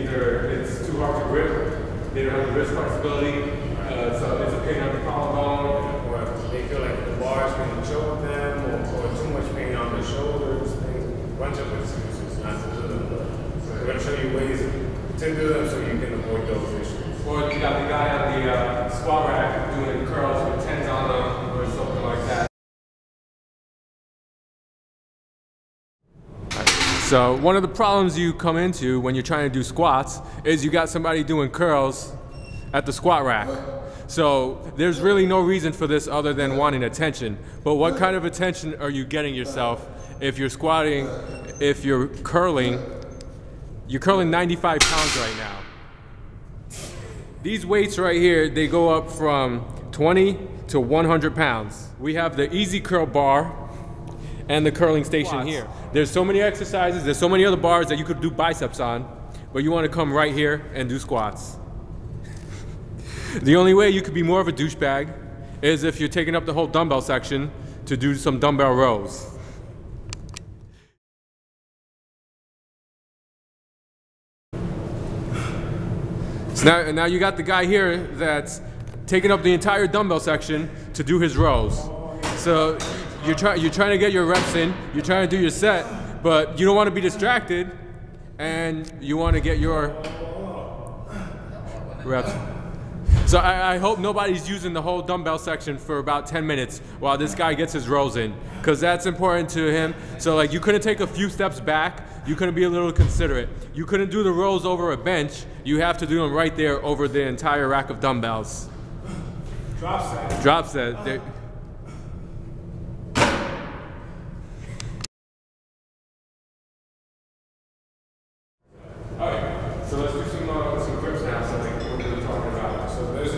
either it's too hard to grip, they don't have the wrist flexibility, so it's a pain on the collarbone, or they feel like the bar's going to choke them, or too much pain on their shoulders, things, a bunch of excuses not to do them. But we're going to show you ways to do them so you can avoid those issues. Or you got the guy on the squat rack doing curls with tens on them or something like that. So one of the problems you come into when you're trying to do squats is you got somebody doing curls at the squat rack. So there's really no reason for this other than wanting attention. But what kind of attention are you getting yourself if you're squatting, if you're curling 95 pounds right now? These weights right here, they go up from 20 to 100 pounds. We have the easy curl bar and the curling station here. There's so many exercises, there's so many other bars that you could do biceps on, but you want to come right here and do squats. The only way you could be more of a douchebag is if you're taking up the whole dumbbell section to do some dumbbell rows. So now you got the guy here that's taking up the entire dumbbell section to do his rows. So you're trying to get your reps in, you're trying to do your set, but you don't want to be distracted, and you want to get your reps. So I hope nobody's using the whole dumbbell section for about 10 minutes while this guy gets his rows in, because that's important to him. So like, you couldn't take a few steps back, you couldn't be a little considerate. You couldn't do the rows over a bench, you have to do them right there over the entire rack of dumbbells. Drop set. Drop set. Alright, so let's do some grips now, so like what we were talking about. So there's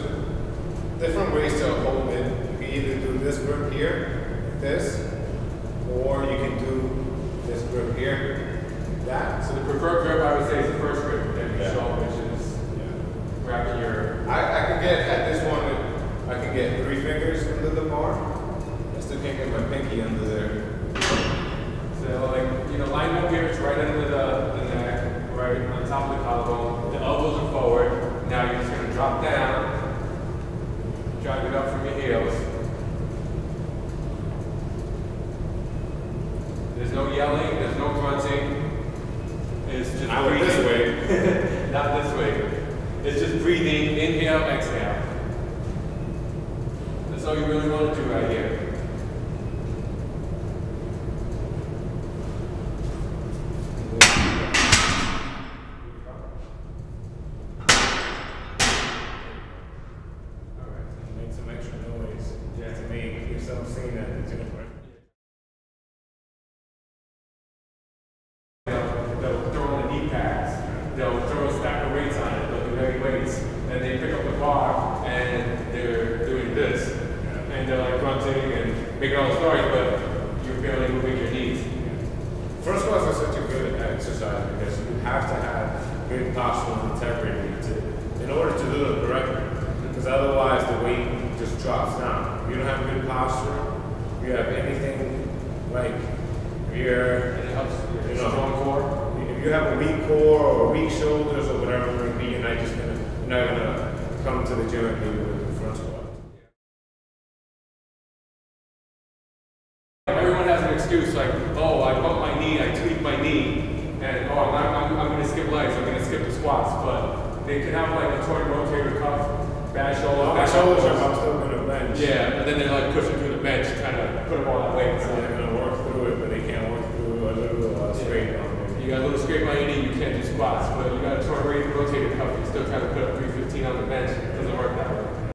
different ways to hold it. You can either do this grip here, like this, or you can do this grip here, like that. So the preferred grip, I would say, is the first grip that you show, which is wrapping your... I can get, at this one, I can get 3 fingers under the bar. I still can't get my pinky under there. So like, you know, line up here, it's right under the neck, right on top of the collarbone. The elbows are forward. Now you're just going to drop down, drag it up from your heels. There's no yelling, there's no grunting. It's just I went this way. Not this way. It's just breathing, inhale, exhale. That's all you really want to do right here. Make some extra noise. Yeah, to make yourself sing that it's different. They'll throw on the knee pads, they'll throw a stack of weights on it, they'll do heavy weights, and they pick up the bar and they're doing this. And they're like grunting and making all the stories, but you're barely moving your knees. First squats are such a good exercise because you have to have good postural integrity in order to do them correctly. Because otherwise the weight just drops down. If you don't have good posture, if you have anything like if you have a weak core or weak shoulders or whatever it may be, you're not gonna come to the gym and do the front squat. Everyone has an excuse like, oh, I bumped my knee, I tweaked my knee, and oh, I'm going to skip legs, I'm going to skip the squats, but they can have like a torn rotator cuff, bad shoulder. My shoulders are still going to bench. Yeah, and then they're like pushing through the bench, trying to put them all that weight. So they're going to work through it, but they can't work through a little scrape on it. You got a little scrape on your knee, you can't do squats, but you got a torn rotator cuff, you're still trying to put up 315 on the bench.